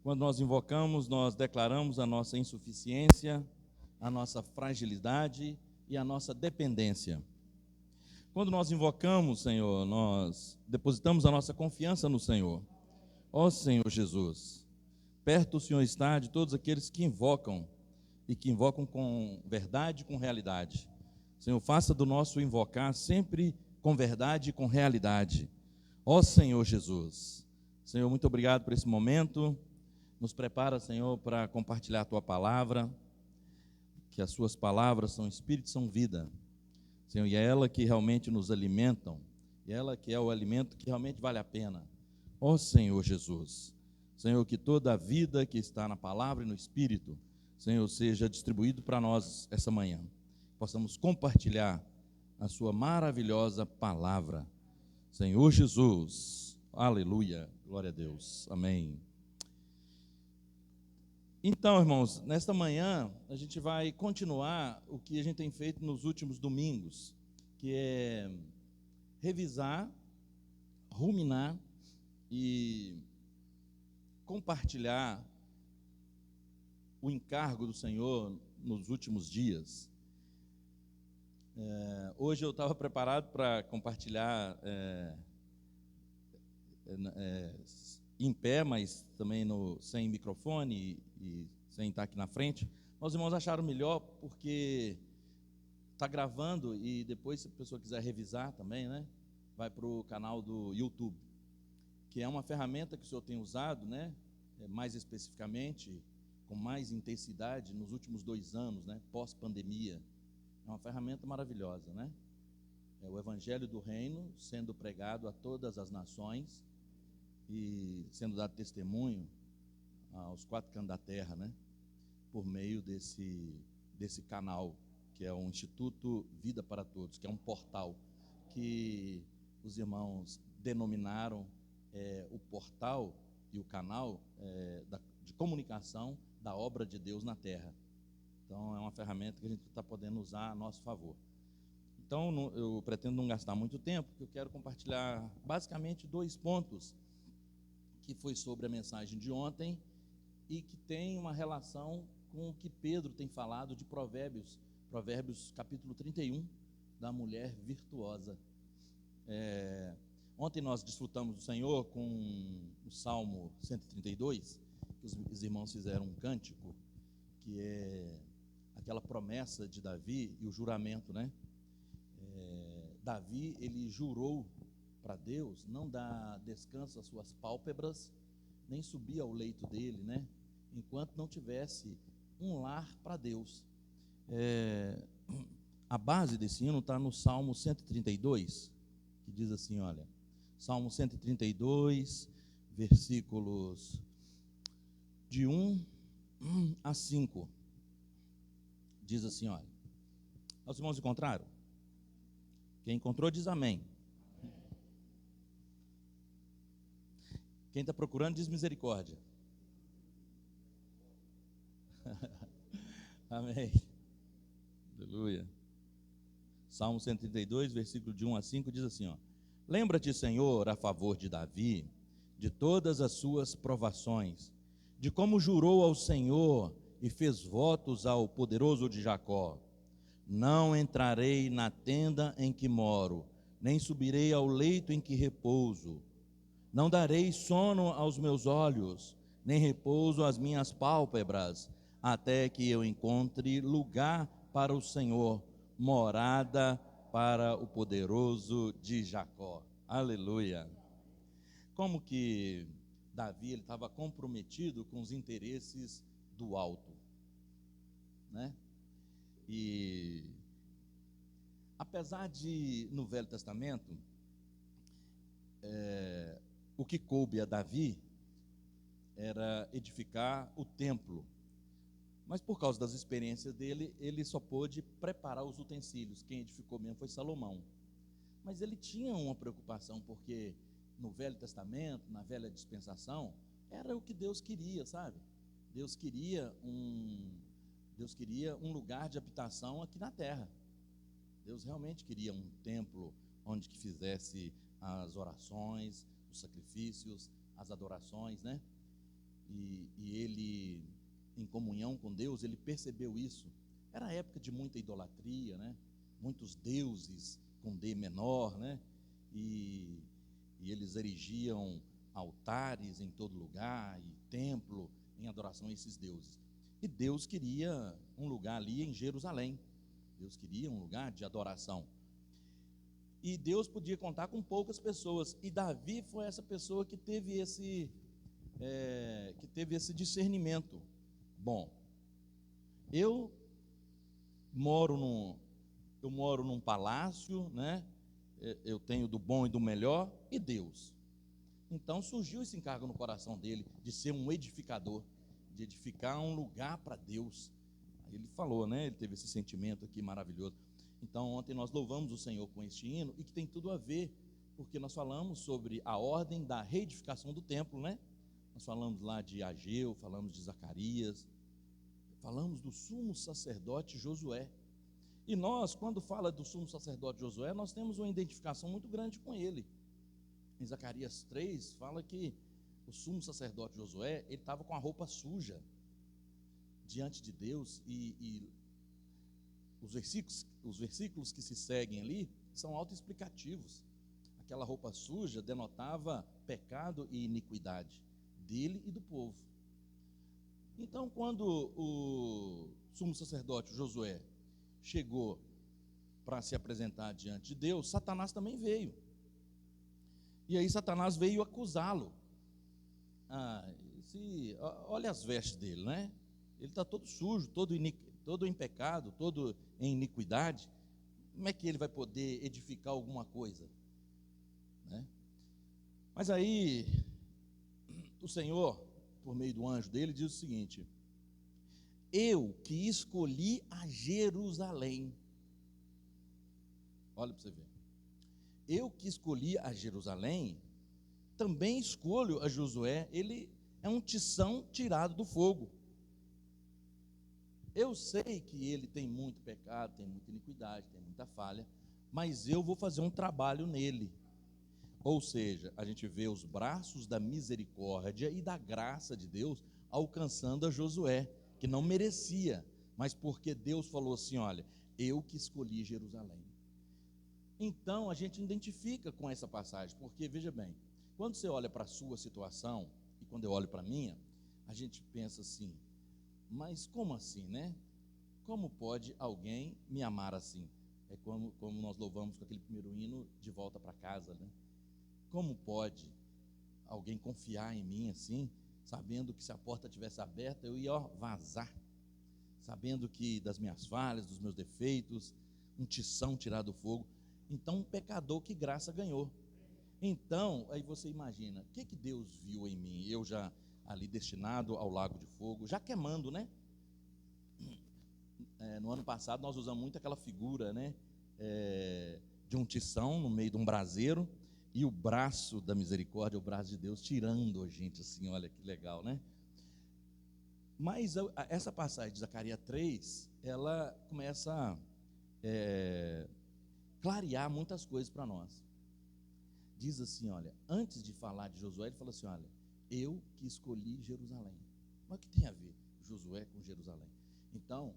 Quando nós invocamos, nós declaramos a nossa insuficiência, a nossa fragilidade e a nossa dependência. Quando nós invocamos, Senhor, nós depositamos a nossa confiança no Senhor. Ó Senhor Jesus, perto o Senhor está de todos aqueles que invocam e que invocam com verdade e com realidade. Senhor, faça do nosso invocar sempre com verdade e com realidade. Ó Senhor Jesus, Senhor, muito obrigado por esse momento. Nos prepara, Senhor, para compartilhar a Tua palavra, que as Suas palavras são espírito e são vida. Senhor, e é ela que realmente nos alimentam, e é ela que é o alimento que realmente vale a pena. Ó Senhor Jesus, Senhor, que toda a vida que está na palavra e no espírito, Senhor, seja distribuído para nós essa manhã. Possamos compartilhar a Sua maravilhosa palavra. Senhor Jesus, aleluia, glória a Deus, amém. Então, irmãos, nesta manhã a gente vai continuar o que a gente tem feito nos últimos domingos, que é revisar, ruminar e compartilhar o encargo do Senhor nos últimos dias. Hoje eu estava preparado para compartilhar em pé, mas também sem microfone e sem estar aqui na frente. Os irmãos acharam melhor porque está gravando e depois, se a pessoa quiser revisar também, né, vai para o canal do YouTube, que é uma ferramenta que o senhor tem usado, né, mais especificamente, com mais intensidade nos últimos 2 anos, né, pós-pandemia. É uma ferramenta maravilhosa, né? É o Evangelho do Reino sendo pregado a todas as nações e sendo dado testemunho aos 4 cantos da terra, né? Por meio desse canal, que é o Instituto Vida para Todos, que é um portal que os irmãos denominaram o portal e o canal de comunicação da obra de Deus na terra. Então, é uma ferramenta que a gente está podendo usar a nosso favor. Então, eu pretendo não gastar muito tempo, porque eu quero compartilhar basicamente 2 pontos, que foi sobre a mensagem de ontem e que tem uma relação com o que Pedro tem falado de Provérbios capítulo 31, da mulher virtuosa. Ontem nós desfrutamos do Senhor com o Salmo 132, que os irmãos fizeram um cântico, que é aquela promessa de Davi e o juramento, né? Davi, ele jurou para Deus não dar descanso às suas pálpebras, nem subir ao leito dele, né, enquanto não tivesse um lar para Deus. A base desse hino está no Salmo 132, que diz assim, olha, Salmo 132, versículos de 1 a 5, diz assim, olha, os irmãos encontraram? Quem encontrou diz amém. Quem está procurando diz misericórdia. Amém. Aleluia. Salmo 132, versículo de 1 a 5, diz assim, ó: Lembra-te, Senhor, a favor de Davi, de todas as suas provações, de como jurou ao Senhor e fez votos ao poderoso de Jacó. Não entrarei na tenda em que moro, nem subirei ao leito em que repouso. Não darei sono aos meus olhos, nem repouso às minhas pálpebras, até que eu encontre lugar para o Senhor, morada para o poderoso de Jacó. Aleluia. Como que Davi estava comprometido com os interesses do alto, né? E apesar de, no Velho Testamento, o que coube a Davi era edificar o templo, mas por causa das experiências dele, ele só pôde preparar os utensílios. Quem edificou mesmo foi Salomão. Mas ele tinha uma preocupação, porque no Velho Testamento, na velha dispensação, era o que Deus queria, sabe? Deus queria um lugar de habitação aqui na terra. Deus realmente queria um templo onde que fizesse as orações, os sacrifícios, as adorações, né? e ele, em comunhão com Deus, ele percebeu isso. Era época de muita idolatria, né? Muitos deuses com D menor, né? E eles erigiam altares em todo lugar e templo em adoração a esses deuses. E Deus queria um lugar ali em Jerusalém. Deus queria um lugar de adoração. E Deus podia contar com poucas pessoas. E Davi foi essa pessoa que teve esse discernimento. Bom, eu moro num palácio, né? Eu tenho do bom e do melhor, e Deus. Então surgiu esse encargo no coração dele de ser um edificador, de edificar um lugar para Deus. Aí ele falou, né? Ele teve esse sentimento aqui maravilhoso. Então ontem nós louvamos o Senhor com este hino, e que tem tudo a ver, porque nós falamos sobre a ordem da reedificação do templo, né? Nós falamos lá de Ageu, falamos de Zacarias, falamos do sumo sacerdote Josué. E nós, quando fala do sumo sacerdote Josué, nós temos uma identificação muito grande com ele. Em Zacarias 3, fala que o sumo sacerdote Josué, ele estava com a roupa suja diante de Deus, e os versículos que se seguem ali são autoexplicativos. Aquela roupa suja denotava pecado e iniquidade dele e do povo. Então, quando o sumo sacerdote Josué chegou para se apresentar diante de Deus, Satanás também veio. E aí Satanás veio acusá-lo. Olha as vestes dele, né? Ele está todo sujo, todo em pecado, todo em iniquidade. Como é que ele vai poder edificar alguma coisa, né? Mas aí o Senhor, por meio do anjo dele, diz o seguinte: eu que escolhi a Jerusalém. Olha para você ver. Eu que escolhi a Jerusalém, também escolho a Josué. Ele é um tição tirado do fogo. Eu sei que ele tem muito pecado, tem muita iniquidade, tem muita falha, mas eu vou fazer um trabalho nele. Ou seja, a gente vê os braços da misericórdia e da graça de Deus alcançando a Josué, que não merecia, mas porque Deus falou assim: olha, eu que escolhi Jerusalém. Então a gente identifica com essa passagem, porque veja bem, quando você olha para a sua situação, e quando eu olho para a minha, a gente pensa assim: mas como assim, né? Como pode alguém me amar assim? É como nós louvamos com aquele primeiro hino, De Volta para Casa, né? Como pode alguém confiar em mim assim, sabendo que se a porta tivesse aberta eu ia vazar, sabendo que das minhas falhas, dos meus defeitos, um tição tirado do fogo. Então, um pecador, que graça ganhou. Então, aí você imagina, o que Deus viu em mim? Eu já ali destinado ao lago de fogo, já queimando, né? No ano passado nós usamos muito aquela figura, né? De um tição no meio de um braseiro, e o braço da misericórdia, o braço de Deus tirando a gente assim, olha que legal, né? Mas essa passagem de Zacarias 3, ela começa a clarear muitas coisas para nós. Diz assim, olha, antes de falar de Josué, ele fala assim: olha, eu que escolhi Jerusalém. Mas o que tem a ver Josué com Jerusalém? Então,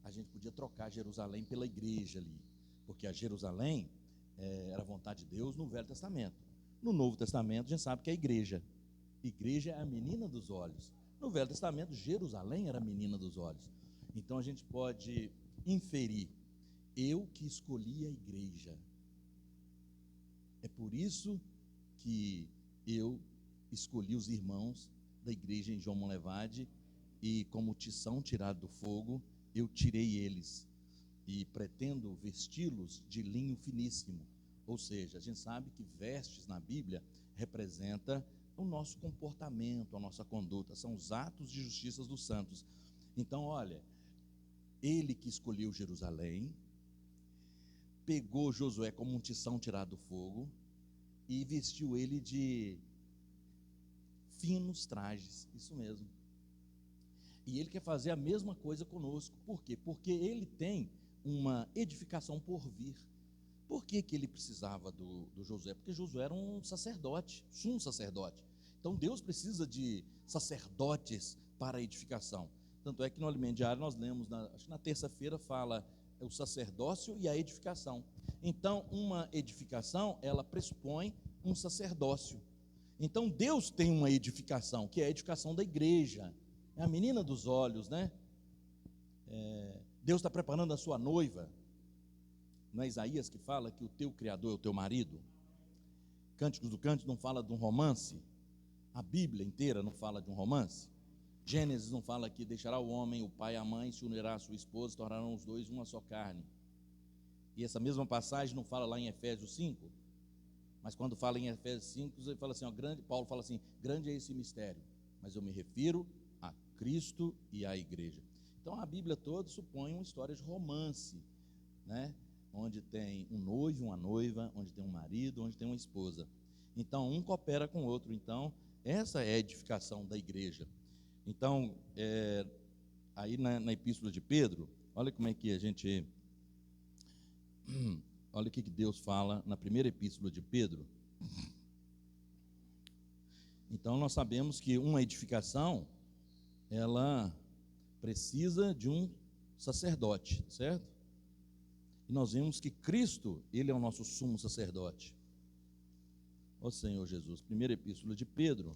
a gente podia trocar Jerusalém pela igreja ali, porque a Jerusalém era a vontade de Deus no Velho Testamento. No Novo Testamento, a gente sabe que é a igreja. Igreja é a menina dos olhos. No Velho Testamento, Jerusalém era a menina dos olhos. Então, a gente pode inferir: eu que escolhi a igreja. É por isso que eu escolhi os irmãos da igreja em João Monlevade, e como tição tirado do fogo, eu tirei eles, e pretendo vesti-los de linho finíssimo. Ou seja, a gente sabe que vestes na Bíblia representa o nosso comportamento, a nossa conduta, são os atos de justiça dos santos. Então, olha, ele que escolheu Jerusalém, pegou Josué como um tição tirado do fogo e vestiu ele de finos trajes, isso mesmo. E ele quer fazer a mesma coisa conosco. Por quê? Porque ele tem uma edificação por vir. Por que ele precisava do Josué? Porque Josué era um sacerdote, sumo sacerdote. Então Deus precisa de sacerdotes para a edificação. Tanto é que no alimento diário nós lemos, acho que na terça-feira fala o sacerdócio e a edificação. Então uma edificação, ela pressupõe um sacerdócio. Então Deus tem uma edificação, que é a edificação da igreja, é a menina dos olhos, né? Deus está preparando a sua noiva. Não é Isaías que fala que o teu Criador é o teu marido? Cânticos do Cântico não fala de um romance? A Bíblia inteira não fala de um romance? Gênesis não fala que deixará o homem, o pai e a mãe, se unirá à sua esposa, tornarão os dois uma só carne. E essa mesma passagem não fala lá em Efésios 5? Mas quando fala em Efésios 5, ele fala assim, Paulo fala assim, grande é esse mistério, mas eu me refiro a Cristo e à igreja. Então a Bíblia toda supõe uma história de romance, né? Onde tem um noivo, uma noiva, onde tem um marido, onde tem uma esposa. Então um coopera com o outro. Então essa é a edificação da igreja. Então aí na epístola de Pedro, olha como é que a gente... Olha o que Deus fala na primeira epístola de Pedro. Então nós sabemos que uma edificação, ela precisa de um sacerdote, certo? E nós vemos que Cristo, Ele é o nosso sumo sacerdote. Ó Senhor Jesus, primeira epístola de Pedro.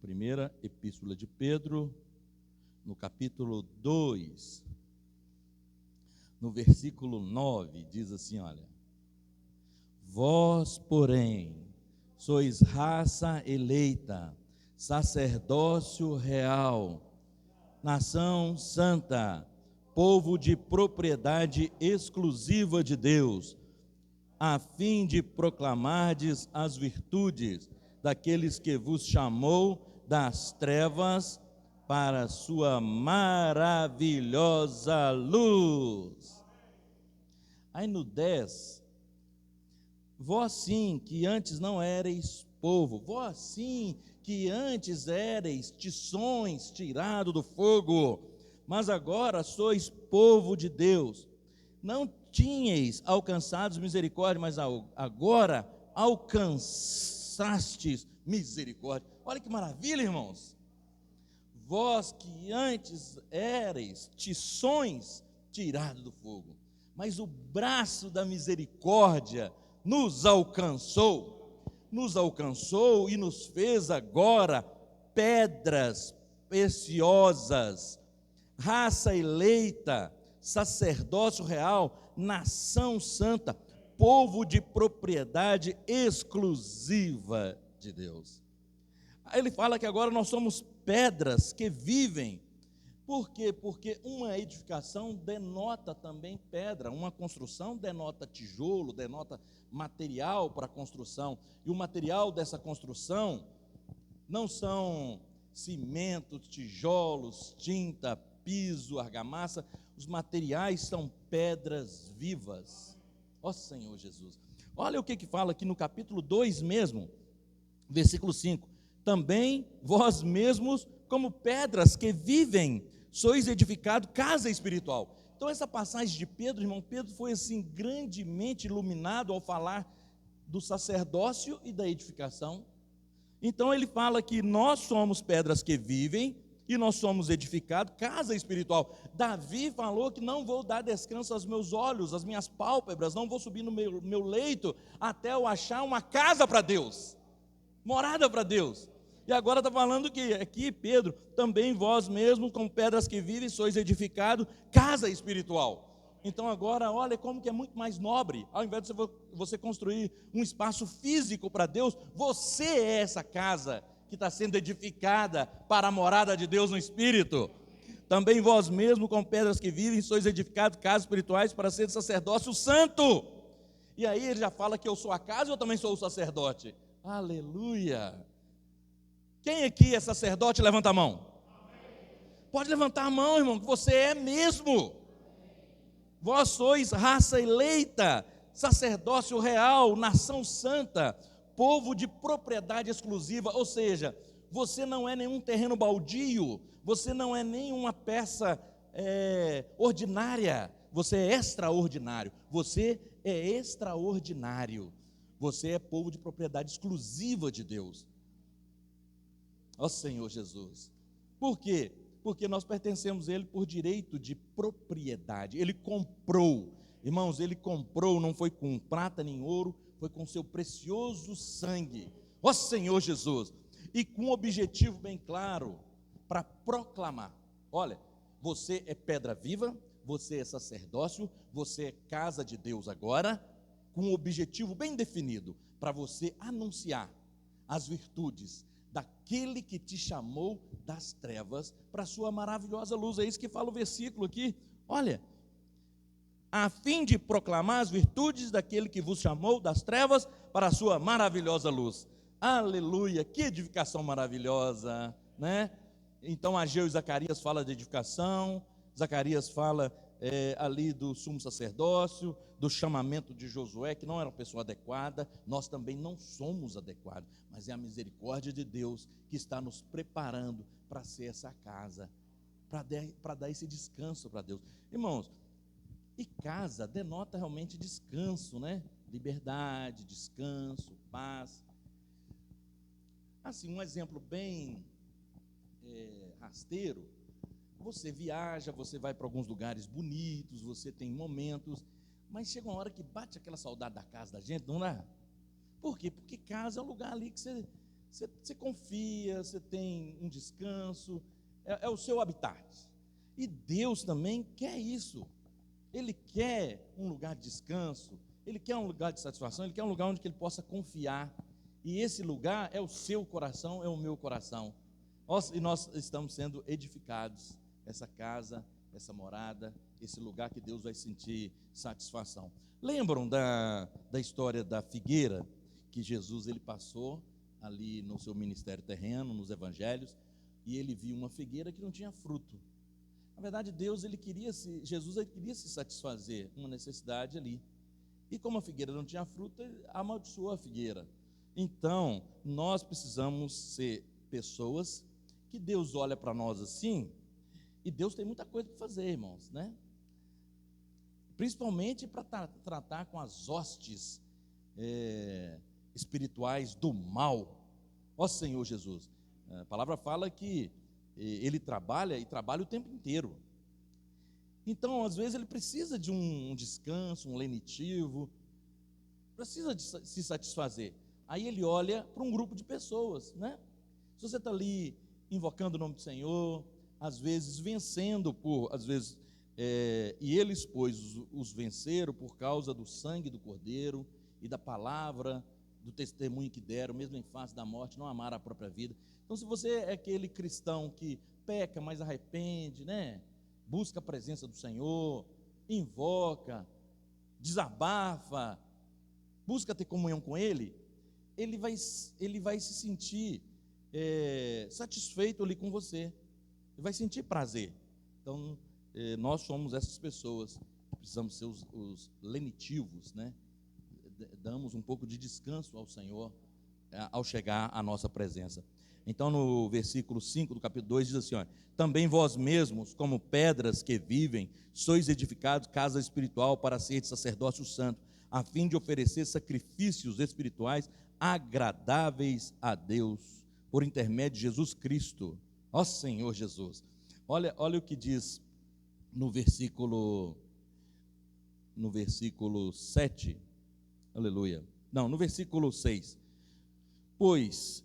Primeira epístola de Pedro, no capítulo 2, no versículo 9, diz assim, olha: vós, porém, sois raça eleita, sacerdócio real, nação santa, povo de propriedade exclusiva de Deus, a fim de proclamardes as virtudes daqueles que vos chamou das trevas para a sua maravilhosa luz. Aí no 10, vós sim que antes não éreis povo, vós sim que antes éreis tições tirados do fogo, mas agora sois povo de Deus. Não tinhais alcançado misericórdia, mas agora alcançastes misericórdia. Olha que maravilha, irmãos. Vós que antes éreis tições tirados do fogo, mas o braço da misericórdia nos alcançou e nos fez agora pedras preciosas, raça eleita, sacerdócio real, nação santa, povo de propriedade exclusiva de Deus. Aí ele fala que agora nós somos pedras que vivem. Por quê? Porque uma edificação denota também pedra, uma construção denota tijolo, denota material para a construção, e o material dessa construção não são cimento, tijolos, tinta, piso, argamassa, os materiais são pedras vivas. Ó Senhor Jesus, olha o que fala aqui no capítulo 2 mesmo, versículo 5, também vós mesmos como pedras que vivem, sois edificado casa espiritual. Então essa passagem de Pedro, irmão, Pedro foi assim grandemente iluminado ao falar do sacerdócio e da edificação. Então ele fala que nós somos pedras que vivem e nós somos edificados casa espiritual. Davi falou que não vou dar descanso aos meus olhos, às minhas pálpebras, não vou subir no meu leito até eu achar uma casa para Deus, morada para Deus. E agora está falando que aqui, Pedro, também vós mesmos, como pedras que vivem, sois edificados, casa espiritual. Então agora, olha como que é muito mais nobre. Ao invés de você construir um espaço físico para Deus, você é essa casa que está sendo edificada para a morada de Deus no Espírito. Também vós mesmos, como pedras que vivem, sois edificados, casas espirituais, para ser sacerdócio santo. E aí ele já fala que eu sou a casa e eu também sou o sacerdote. Aleluia! Quem aqui é sacerdote? Levanta a mão. Pode levantar a mão, irmão, que você é mesmo. Vós sois raça eleita, sacerdócio real, nação santa, povo de propriedade exclusiva. Ou seja, você não é nenhum terreno baldio, você não é nenhuma peça ordinária, você é extraordinário. Você é extraordinário. Você é povo de propriedade exclusiva de Deus. Ó Senhor Jesus. Por quê? Porque nós pertencemos a Ele por direito de propriedade. Ele comprou, irmãos, Ele comprou, não foi com prata nem ouro, foi com seu precioso sangue. Ó Senhor Jesus. E com um objetivo bem claro, para proclamar. Olha, você é pedra viva, você é sacerdócio, você é casa de Deus agora, com um objetivo bem definido, para você anunciar as virtudes daquele que te chamou das trevas para a sua maravilhosa luz. É isso que fala o versículo aqui. Olha, a fim de proclamar as virtudes daquele que vos chamou das trevas para a sua maravilhosa luz. Aleluia, que edificação maravilhosa, né? Então Ageu e Zacarias falam de edificação, Zacarias fala ali do sumo sacerdócio, do chamamento de Josué, que não era uma pessoa adequada. Nós também não somos adequados, mas é a misericórdia de Deus que está nos preparando para ser essa casa, para dar esse descanso para Deus. Irmãos, e casa denota realmente descanso, né? Liberdade, descanso, paz. Assim, um exemplo bem rasteiro: você viaja, você vai para alguns lugares bonitos, você tem momentos, mas chega uma hora que bate aquela saudade da casa da gente, não é? Por quê? Porque casa é um lugar ali que você confia, você tem um descanso, é o seu habitat. E Deus também quer isso. Ele quer um lugar de descanso, Ele quer um lugar de satisfação, Ele quer um lugar onde Ele possa confiar. E esse lugar é o seu coração, é o meu coração. E nós estamos sendo edificados, essa casa, essa morada, esse lugar que Deus vai sentir satisfação. Lembram da história da figueira que Jesus ele passou ali no seu ministério terreno, nos evangelhos, e ele viu uma figueira que não tinha fruto. Na verdade, Jesus ele queria se satisfazer uma necessidade ali. E como a figueira não tinha fruto, ele amaldiçoou a figueira. Então, nós precisamos ser pessoas que Deus olha para nós assim, e Deus tem muita coisa para fazer, irmãos, né? Principalmente para tratar com as hostes espirituais do mal. Ó Senhor Jesus, a palavra fala que Ele trabalha e trabalha o tempo inteiro. Então, às vezes, Ele precisa de um descanso, um lenitivo, precisa de se satisfazer. Aí Ele olha para um grupo de pessoas, né? Se você está ali invocando o nome do Senhor, às vezes vencendo e eles, pois, os venceram por causa do sangue do Cordeiro e da palavra, do testemunho que deram, mesmo em face da morte, não amaram a própria vida. Então, se você é aquele cristão que peca, mas arrepende, né? Busca a presença do Senhor, invoca, desabafa, busca ter comunhão com Ele, ele vai se sentir satisfeito ali com você, ele vai sentir prazer. Então, nós somos essas pessoas, precisamos ser os lenitivos, né? Damos um pouco de descanso ao Senhor ao chegar à nossa presença. Então, no versículo 5 do capítulo 2, diz assim: ó, também vós mesmos, como pedras que vivem, sois edificados casa espiritual para ser de sacerdócio santo, a fim de oferecer sacrifícios espirituais agradáveis a Deus, por intermédio de Jesus Cristo. Ó Senhor Jesus. Olha o que diz no versículo 7, aleluia, não, no versículo 6, pois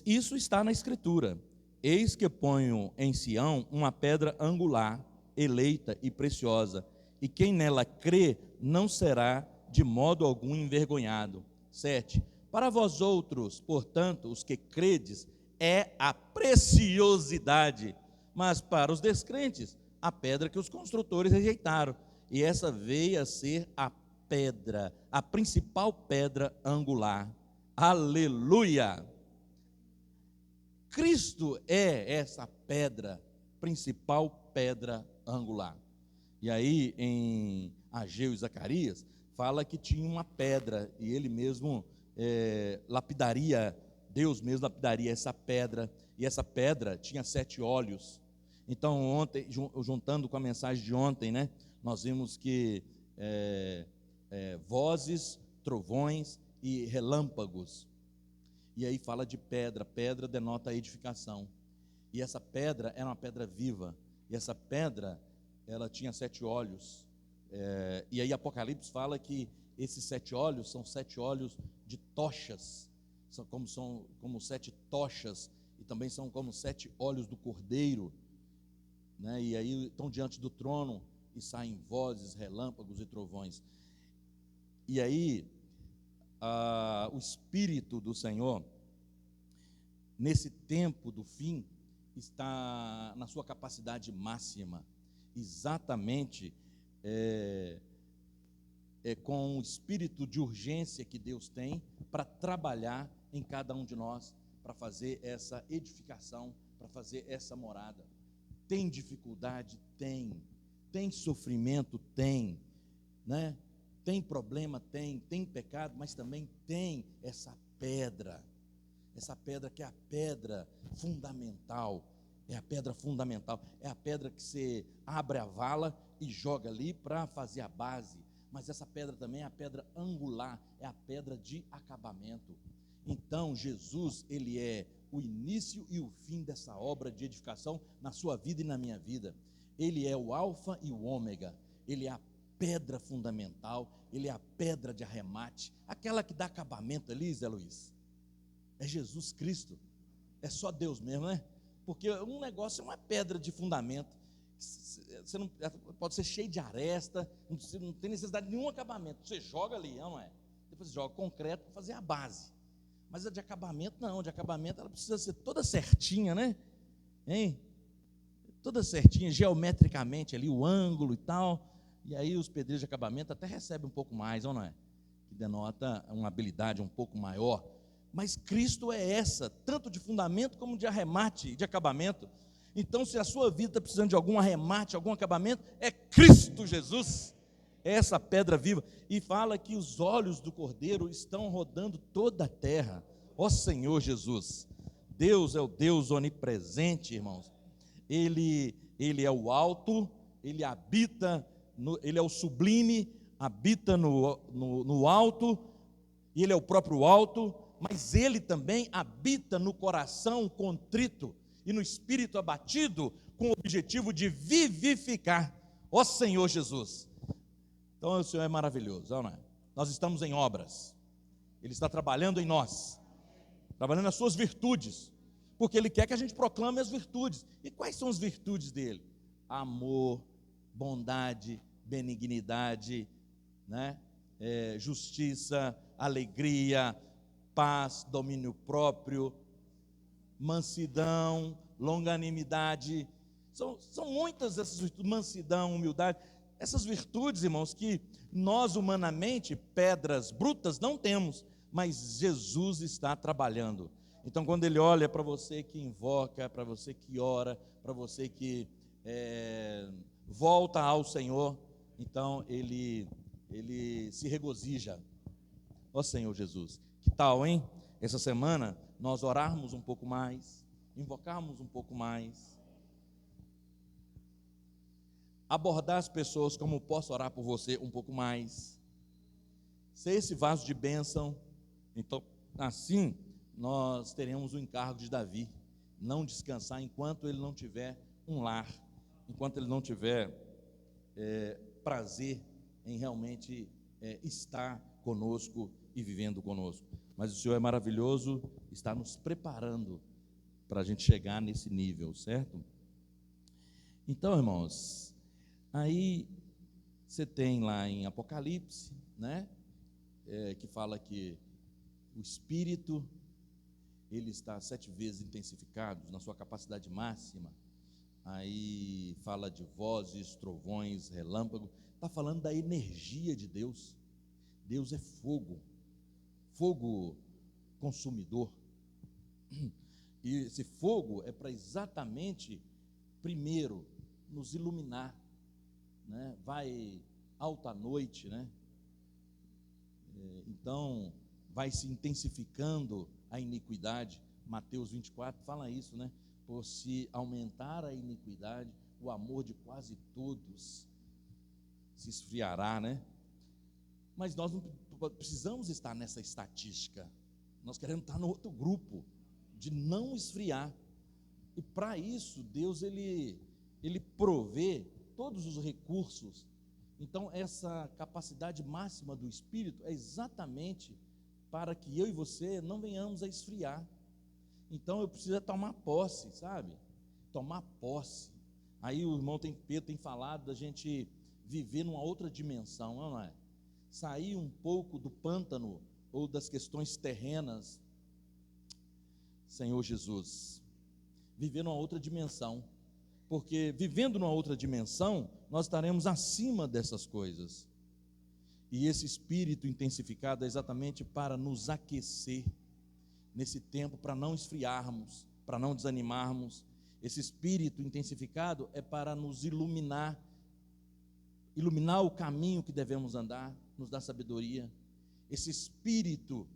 isso está na Escritura: eis que ponho em Sião uma pedra angular, eleita e preciosa, e quem nela crê não será de modo algum envergonhado. 7, para vós outros, portanto, os que credes, é a preciosidade, mas para os descrentes, a pedra que os construtores rejeitaram, e essa veio a ser a pedra, a principal pedra angular. Aleluia! Cristo é essa pedra, principal pedra angular. E aí em Ageu e Zacarias fala que tinha uma pedra, e ele mesmo lapidaria, Deus mesmo lapidaria essa pedra, e essa pedra tinha 7 olhos. Então ontem, juntando com a mensagem de ontem, né, nós vimos que vozes, trovões e relâmpagos. E aí fala de pedra. Pedra denota a edificação. E essa pedra era uma pedra viva. E essa pedra, ela tinha 7 olhos. E aí Apocalipse fala que esses 7 olhos são 7 olhos de tochas. São como 7 tochas. E também são como 7 olhos do Cordeiro, né? E aí estão diante do trono e saem vozes, relâmpagos e trovões. E aí o Espírito do Senhor, nesse tempo do fim, está na sua capacidade máxima, exatamente com o espírito de urgência que Deus tem para trabalhar em cada um de nós, para fazer essa edificação, para fazer essa morada. Tem dificuldade? Tem. Tem sofrimento? Tem, né? Tem problema? Tem pecado, mas também tem essa pedra que é a pedra fundamental, é a pedra que você abre a vala e joga ali para fazer a base, mas essa pedra também é a pedra angular, é a pedra de acabamento. Então Jesus, ele é o início e o fim dessa obra de edificação na sua vida e na minha vida. Ele é o alfa e o ômega, ele é a pedra fundamental, ele é a pedra de arremate, aquela que dá acabamento ali, Zé Luiz, é Jesus Cristo. É só Deus mesmo, né? Porque um negócio é uma pedra de fundamento, você não pode ser cheio de aresta, não tem necessidade de nenhum acabamento, você joga ali, não é? Depois você joga concreto para fazer a base. Mas a de acabamento não, de acabamento ela precisa ser toda certinha, né? Hein? Toda certinha, geometricamente ali, o ângulo e tal. E aí os pedreiros de acabamento até recebem um pouco mais, ou não é? Que denota uma habilidade um pouco maior. Mas Cristo é essa, tanto de fundamento como de arremate, de acabamento. Então, se a sua vida está precisando de algum arremate, algum acabamento, é Cristo Jesus, é essa pedra viva. E fala que os olhos do Cordeiro estão rodando toda a terra. Ó Senhor Jesus, Deus é o Deus onipresente, irmãos. Ele é o alto, ele habita, ele é o sublime, habita no alto, e ele é o próprio alto, mas ele também habita no coração contrito e no espírito abatido, com o objetivo de vivificar. Ó Senhor Jesus. Então o Senhor é maravilhoso, não é? Nós estamos em obras, ele está trabalhando em nós, trabalhando nas suas virtudes, porque ele quer que a gente proclame as virtudes. E quais são as virtudes dele? Amor, bondade, benignidade, né? Justiça, alegria, paz, domínio próprio, mansidão, longanimidade. São muitas essas virtudes, mansidão, humildade. Essas virtudes, irmãos, que nós humanamente, pedras brutas, não temos, mas Jesus está trabalhando. Então, quando ele olha para você que invoca, para você que ora, para você que volta ao Senhor, então ele se regozija. Ó Senhor Jesus, que tal, hein? Essa semana nós orarmos um pouco mais, invocarmos um pouco mais, abordar as pessoas como posso orar por você um pouco mais, ser esse vaso de bênção. Então, assim, nós teremos o encargo de Davi, não descansar enquanto ele não tiver um lar, enquanto ele não tiver prazer em realmente estar conosco e vivendo conosco. Mas o Senhor é maravilhoso, está nos preparando para a gente chegar nesse nível, certo? Então, irmãos, aí você tem lá em Apocalipse, né, que fala que o Espírito, ele está 7 vezes intensificado na sua capacidade máxima. Aí fala de vozes, trovões, relâmpago, está falando da energia de Deus. Deus é fogo, fogo consumidor. E esse fogo é para exatamente, primeiro, nos iluminar, né? Vai alta noite, né? Então, vai se intensificando a iniquidade. Mateus 24 fala isso, né? Por se aumentar a iniquidade, o amor de quase todos se esfriará, né? Mas nós não precisamos estar nessa estatística. Nós queremos estar no outro grupo, de não esfriar. E para isso, Deus, Ele provê todos os recursos. Então, essa capacidade máxima do Espírito é exatamente para que eu e você não venhamos a esfriar. Então, eu preciso tomar posse, sabe? Tomar posse. Aí o irmão Pedro tem falado da gente viver numa outra dimensão, não é? Sair um pouco do pântano ou das questões terrenas. Senhor Jesus, viver numa outra dimensão, porque vivendo numa outra dimensão, nós estaremos acima dessas coisas, e esse espírito intensificado é exatamente para nos aquecer, nesse tempo, para não esfriarmos, para não desanimarmos. Esse espírito intensificado é para nos iluminar o caminho que devemos andar, nos dá sabedoria. Esse espírito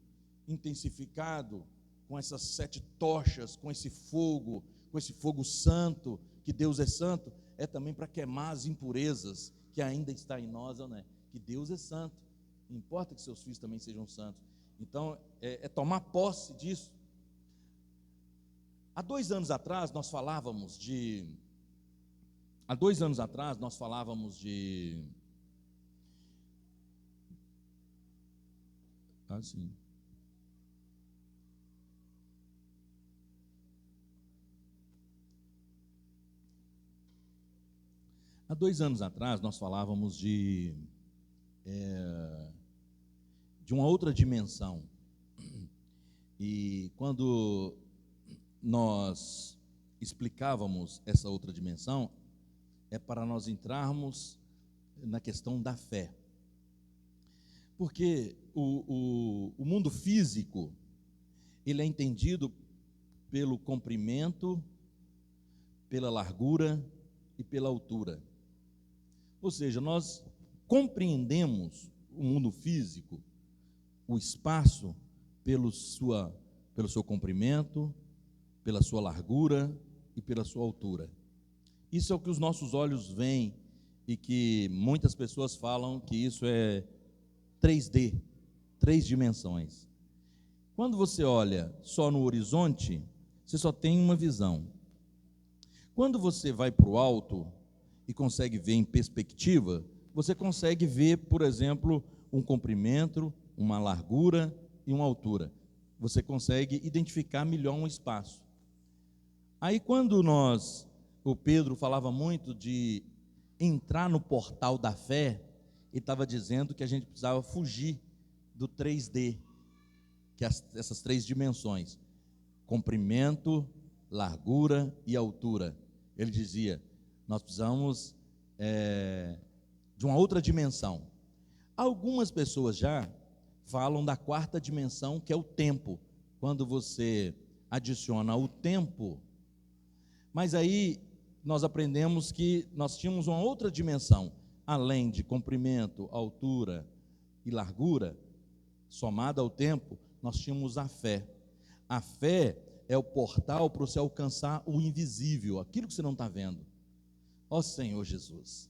intensificado, com essas 7 tochas, com esse fogo santo, que Deus é santo, é também para queimar as impurezas que ainda está em nós, não é? Que Deus é santo, não importa que seus filhos também sejam santos. Então, é tomar posse disso. Há 2 anos atrás, nós falávamos de... Assim... Há 2 anos atrás, nós falávamos de uma outra dimensão. E quando nós explicávamos essa outra dimensão, é para nós entrarmos na questão da fé. Porque o mundo físico, ele é entendido pelo comprimento, pela largura e pela altura. Ou seja, nós compreendemos o mundo físico, o espaço, pelo seu comprimento, pela sua largura e pela sua altura. Isso é o que os nossos olhos veem, e que muitas pessoas falam que isso é 3D, 3 dimensões. Quando você olha só no horizonte, você só tem uma visão. Quando você vai para o alto e consegue ver em perspectiva, você consegue ver, por exemplo, um comprimento, uma largura e uma altura. Você consegue identificar melhor um espaço. Aí quando o Pedro falava muito de entrar no portal da fé, ele estava dizendo que a gente precisava fugir do 3D, que essas 3 dimensões, comprimento, largura e altura. Ele dizia, nós precisamos de uma outra dimensão. Algumas pessoas já falam da 4ª dimensão, que é o tempo, quando você adiciona o tempo. Mas aí nós aprendemos que nós tínhamos uma outra dimensão, além de comprimento, altura e largura, somada ao tempo, nós tínhamos a fé. A fé é o portal para você alcançar o invisível, aquilo que você não está vendo. Ó Senhor Jesus,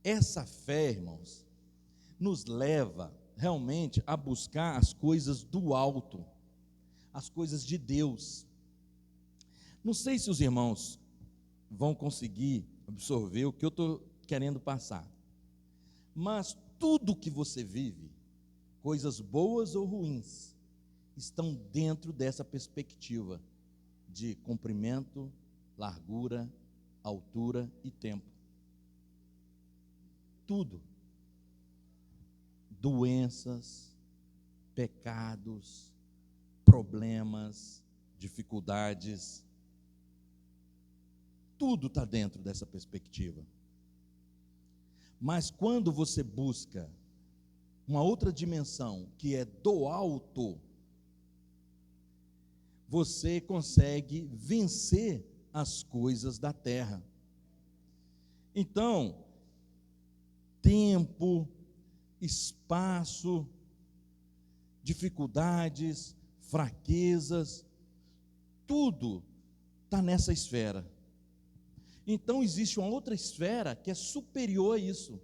essa fé, irmãos, nos leva realmente a buscar as coisas do alto, as coisas de Deus. Não sei se os irmãos vão conseguir absorver o que eu estou querendo passar, mas tudo que você vive, coisas boas ou ruins, estão dentro dessa perspectiva de comprimento, largura, altura e tempo. Tudo. Doenças, pecados, problemas, dificuldades, tudo está dentro dessa perspectiva. Mas quando você busca uma outra dimensão, que é do alto, você consegue vencer as coisas da terra. Então, tempo, espaço, dificuldades, fraquezas, tudo está nessa esfera. Então existe uma outra esfera que é superior a isso.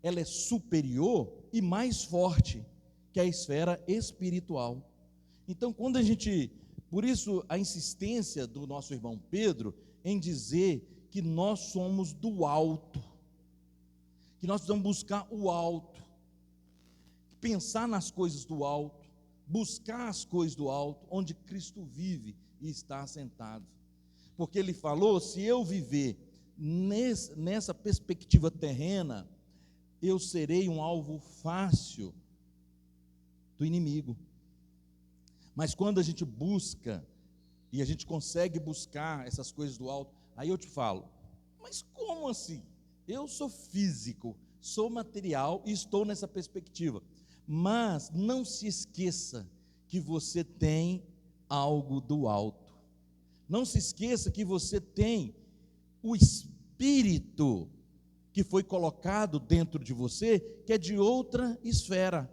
ela é superior e mais forte que a esfera espiritual. Então, por isso a insistência do nosso irmão Pedro em dizer que nós somos do alto, que nós precisamos buscar o alto, pensar nas coisas do alto, buscar as coisas do alto, onde Cristo vive e está assentado. Porque ele falou: se eu viver nessa perspectiva terrena, eu serei um alvo fácil do inimigo. Mas quando a gente busca, e a gente consegue buscar essas coisas do alto, aí eu te falo: mas como assim? Eu sou físico, sou material e estou nessa perspectiva. Mas não se esqueça que você tem algo do alto. Não se esqueça que você tem o Espírito que foi colocado dentro de você, que é de outra esfera.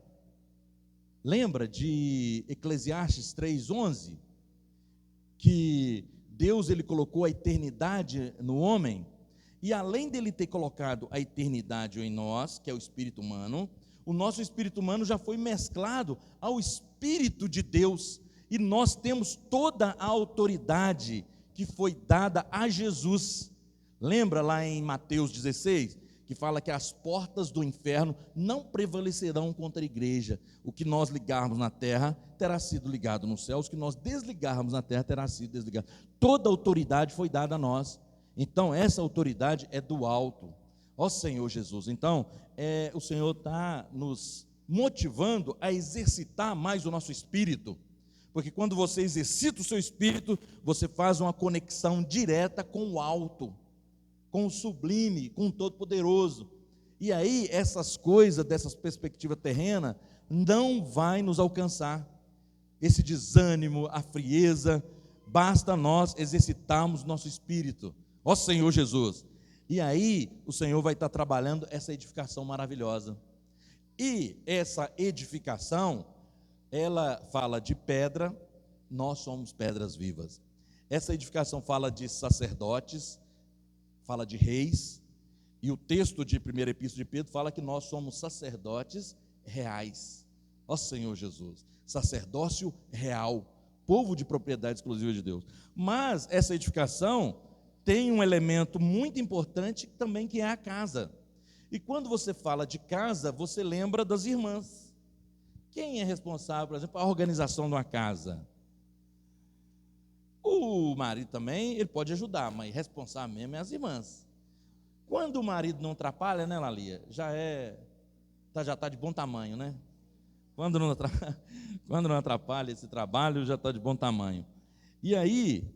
Lembra de Eclesiastes 3:11? Que Deus ele colocou a eternidade no homem, e além dele ter colocado a eternidade em nós, que é o espírito humano, o nosso espírito humano já foi mesclado ao Espírito de Deus, e nós temos toda a autoridade que foi dada a Jesus. Lembra lá em Mateus 16, que fala que as portas do inferno não prevalecerão contra a igreja. O que nós ligarmos na terra terá sido ligado nos céus, o que nós desligarmos na terra terá sido desligado. Toda a autoridade foi dada a nós. Então essa autoridade é do alto. Ó Senhor Jesus, então o Senhor está nos motivando a exercitar mais o nosso espírito, porque quando você exercita o seu espírito, você faz uma conexão direta com o alto, com o sublime, com o todo-poderoso, e aí essas coisas, dessas perspectivas terrenas, não vai nos alcançar, esse desânimo, a frieza, basta nós exercitarmos nosso espírito, ó Senhor Jesus. E aí o Senhor vai estar trabalhando essa edificação maravilhosa. E essa edificação, ela fala de pedra, nós somos pedras vivas. Essa edificação fala de sacerdotes, fala de reis, e o texto de 1ª Epístola de Pedro fala que nós somos sacerdotes reais. Ó Senhor Jesus, sacerdócio real, povo de propriedade exclusiva de Deus. Mas essa edificação tem um elemento muito importante também, que é a casa. E quando você fala de casa, você lembra das irmãs. Quem é responsável, por exemplo, pela organização de uma casa? O marido também, ele pode ajudar, mas responsável mesmo é as irmãs. Quando o marido não atrapalha, né, Lalia? Já está de bom tamanho, né? Quando não atrapalha esse trabalho, já está de bom tamanho. E aí,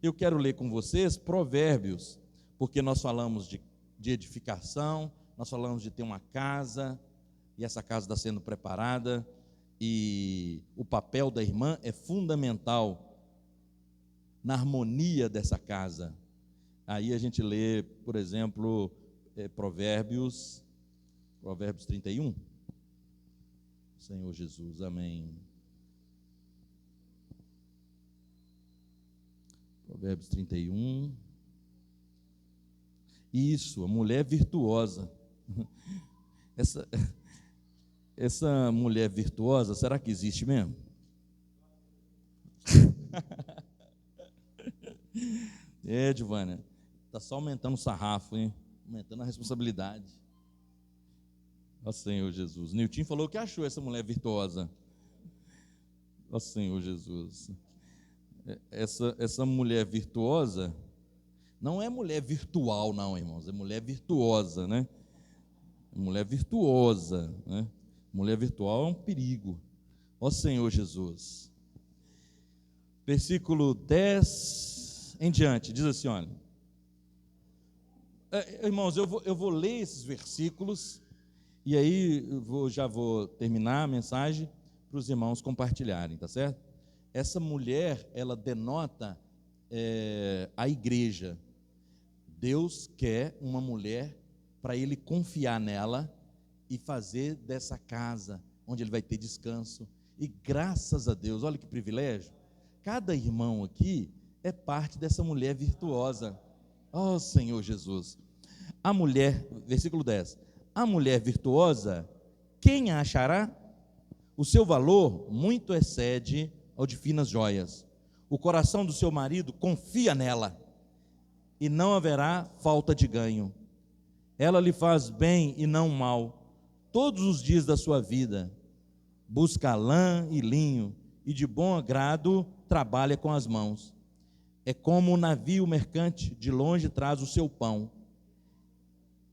eu quero ler com vocês Provérbios, porque nós falamos de edificação, nós falamos de ter uma casa, e essa casa está sendo preparada, e o papel da irmã é fundamental na harmonia dessa casa. Aí a gente lê, por exemplo, Provérbios 31. Senhor Jesus, amém. Provérbios 31. Isso, a mulher virtuosa. Essa mulher virtuosa, será que existe mesmo? Divânia, está só aumentando o sarrafo, hein? Aumentando a responsabilidade. Ó Senhor Jesus. Nilton falou que achou essa mulher virtuosa. Ó Senhor Jesus. Essa mulher virtuosa não é mulher virtual, não, irmãos, é mulher virtuosa, né? Mulher virtuosa, né? Mulher virtual é um perigo. Ó Senhor Jesus. Versículo 10 em diante, diz assim, olha. Irmãos, eu vou ler esses versículos, e aí já vou terminar a mensagem para os irmãos compartilharem, tá certo? Essa mulher, ela denota a igreja. Deus quer uma mulher para ele confiar nela e fazer dessa casa onde ele vai ter descanso. E graças a Deus, olha que privilégio, cada irmão aqui é parte dessa mulher virtuosa. Ó Senhor Jesus. A mulher, versículo 10, a mulher virtuosa, quem a achará? O seu valor muito excede ao de finas joias. O coração do seu marido confia nela, e não haverá falta de ganho. Ela lhe faz bem e não mal, todos os dias da sua vida. Busca lã e linho, e de bom agrado trabalha com as mãos. É como o navio mercante, de longe traz o seu pão.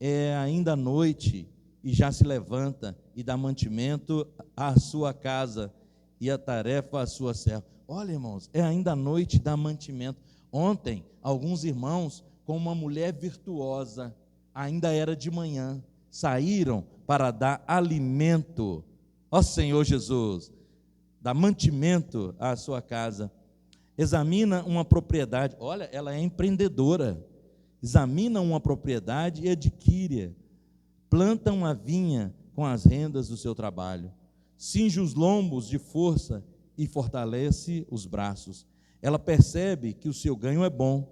É ainda noite, e já se levanta, e dá mantimento à sua casa, e a tarefa à sua serva. Olha, irmãos, é ainda noite, dá mantimento. Ontem, alguns irmãos, com uma mulher virtuosa, ainda era de manhã, saíram para dar alimento, ó Senhor Jesus, dar mantimento à sua casa. Examina uma propriedade, olha, ela é empreendedora, examina uma propriedade e adquire-a, planta uma vinha com as rendas do seu trabalho, cinge os lombos de força e fortalece os braços. Ela percebe que o seu ganho é bom,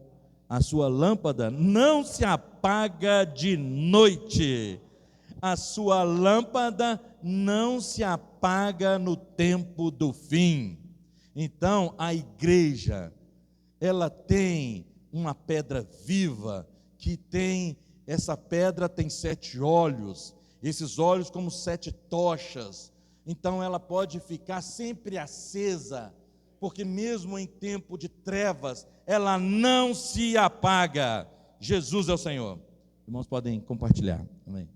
a sua lâmpada não se apaga de noite, a sua lâmpada não se apaga no tempo do fim. Então, a igreja, ela tem uma pedra viva, que tem, essa pedra tem 7 olhos, esses olhos como 7 tochas, então ela pode ficar sempre acesa, porque mesmo em tempo de trevas, ela não se apaga. Jesus é o Senhor. Irmãos, podem compartilhar. Amém.